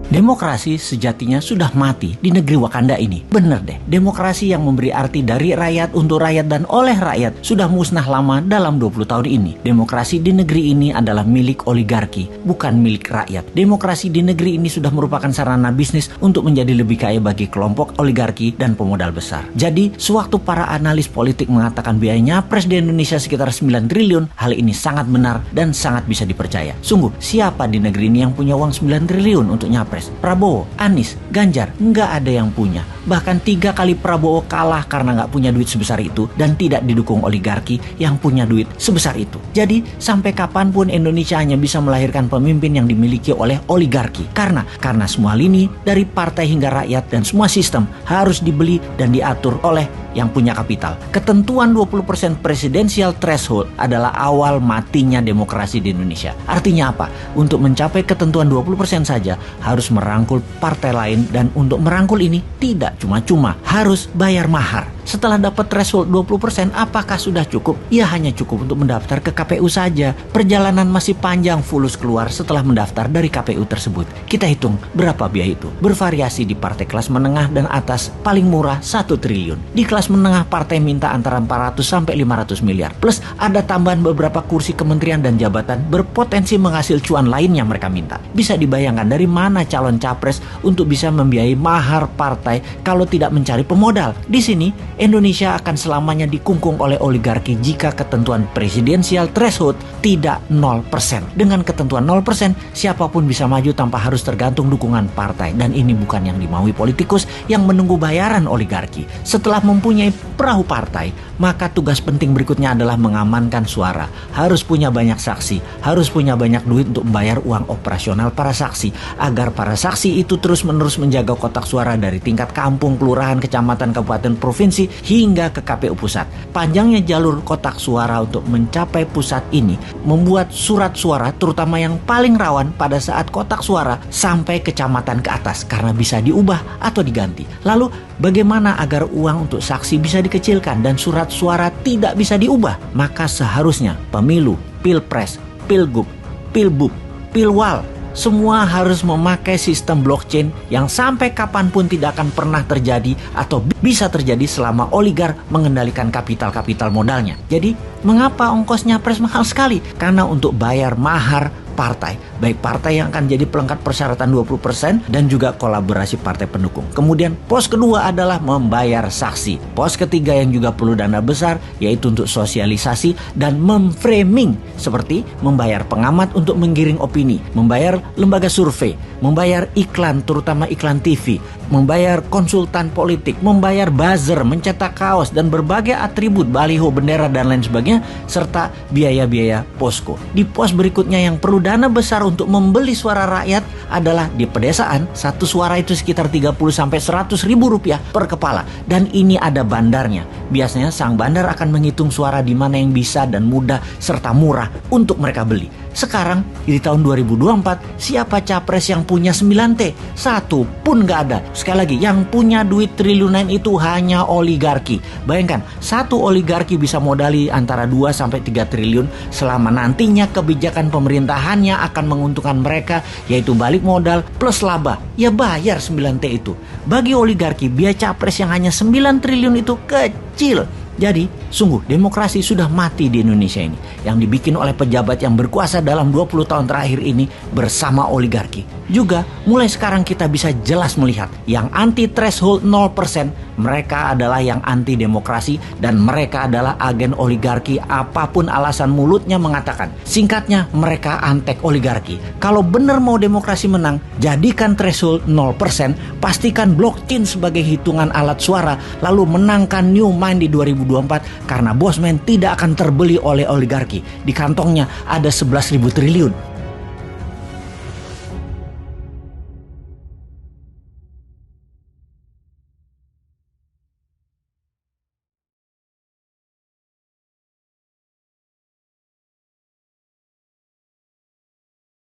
Demokrasi sejatinya sudah mati di negeri Wakanda ini. Bener deh, demokrasi yang memberi arti dari rakyat untuk rakyat dan oleh rakyat sudah musnah lama dalam 20 tahun ini. Demokrasi di negeri ini adalah milik oligarki, bukan milik rakyat. Demokrasi di negeri ini sudah merupakan sarana bisnis untuk menjadi lebih kaya bagi kelompok oligarki dan pemodal besar. Jadi, sewaktu para analis politik mengatakan biaya nyapres di Indonesia sekitar 9 triliun, hal ini sangat benar dan sangat bisa dipercaya. Sungguh, siapa di negeri ini yang punya uang 9 triliun untuk nyapres? Prabowo, Anies, Ganjar, nggak ada yang punya. Bahkan 3 kali Prabowo kalah karena nggak punya duit sebesar itu dan tidak didukung oligarki yang punya duit sebesar itu. Jadi sampai kapanpun Indonesia hanya bisa melahirkan pemimpin yang dimiliki oleh oligarki. Karena semua lini dari partai hingga rakyat dan semua sistem harus dibeli dan diatur oleh yang punya kapital. Ketentuan 20% presidensial threshold adalah awal matinya demokrasi di Indonesia. Artinya apa? Untuk mencapai ketentuan 20% saja harus merangkul partai lain, dan untuk merangkul ini tidak cuma-cuma, harus bayar mahar. Setelah dapat threshold 20%, apakah sudah cukup? Ya hanya cukup untuk mendaftar ke KPU saja. Perjalanan masih panjang fulus keluar setelah mendaftar dari KPU tersebut. Kita hitung berapa biaya itu. Bervariasi di partai kelas menengah dan atas, paling murah 1 triliun. Di kelas menengah partai minta antara 400 sampai 500 miliar. Plus ada tambahan beberapa kursi kementerian dan jabatan berpotensi menghasil cuan lain yang mereka minta. Bisa dibayangkan dari mana calon capres untuk bisa membiayai mahar partai kalau tidak mencari pemodal. Di sini Indonesia akan selamanya dikungkung oleh oligarki jika ketentuan presidensial threshold tidak 0%. Dengan ketentuan 0%, siapapun bisa maju tanpa harus tergantung dukungan partai. Dan ini bukan yang dimaui politikus yang menunggu bayaran oligarki. Setelah mempunyai perahu partai, maka tugas penting berikutnya adalah mengamankan suara. Harus punya banyak saksi, harus punya banyak duit untuk membayar uang operasional para saksi, agar para saksi itu terus-menerus menjaga kotak suara dari tingkat kampung, kelurahan, kecamatan, kabupaten, provinsi, hingga ke KPU pusat. Panjangnya jalur kotak suara untuk mencapai pusat ini membuat surat suara, terutama yang paling rawan pada saat kotak suara, sampai kecamatan ke atas karena bisa diubah atau diganti. Lalu bagaimana agar uang untuk saksi bisa dikecilkan dan surat suara tidak bisa diubah? Maka seharusnya pemilu, pilpres, pilgub, pilbub, pilwal, semua harus memakai sistem blockchain yang sampai kapanpun tidak akan pernah terjadi atau bisa terjadi selama oligar mengendalikan kapital-kapital modalnya. Jadi, mengapa ongkosnya nyapres mahal sekali? Karena untuk bayar mahar partai, baik partai yang akan jadi pelengkap persyaratan 20% dan juga kolaborasi partai pendukung. Kemudian pos kedua adalah membayar saksi. Pos ketiga yang juga perlu dana besar yaitu untuk sosialisasi dan memframing, seperti membayar pengamat untuk menggiring opini, membayar lembaga survei, membayar iklan terutama iklan TV, membayar konsultan politik, membayar buzzer, mencetak kaos dan berbagai atribut baliho, bendera dan lain sebagainya, serta biaya-biaya posko. Di pos berikutnya yang perlu dana besar untuk membeli suara rakyat adalah di pedesaan. Satu suara itu sekitar 30 sampai 100 ribu rupiah per kepala, dan ini ada bandarnya. Biasanya sang bandar akan menghitung suara di mana yang bisa dan mudah serta murah untuk mereka beli. Sekarang di tahun 2024, siapa capres yang punya 9T? Satu pun gak ada. Sekali lagi, yang punya duit triliunan itu hanya oligarki. Bayangkan, satu oligarki bisa modali antara 2 sampai 3 triliun selama nantinya kebijakan pemerintahannya akan menguntungkan mereka, yaitu balik modal plus laba. Ya bayar 9T itu. Bagi oligarki, biaya capres yang hanya 9 triliun itu kecil. Jadi, sungguh demokrasi sudah mati di Indonesia ini, yang dibikin oleh pejabat yang berkuasa dalam 20 tahun terakhir ini bersama oligarki. Juga, mulai sekarang kita bisa jelas melihat yang anti threshold 0%, mereka adalah yang anti demokrasi dan mereka adalah agen oligarki apapun alasan mulutnya mengatakan. Singkatnya, mereka antek oligarki. Kalau benar mau demokrasi menang, jadikan threshold 0%, pastikan blockchain sebagai hitungan alat suara, lalu menangkan New Mind di 2024 karena Bosman tidak akan terbeli oleh oligarki. Di kantongnya ada 11.000 triliun.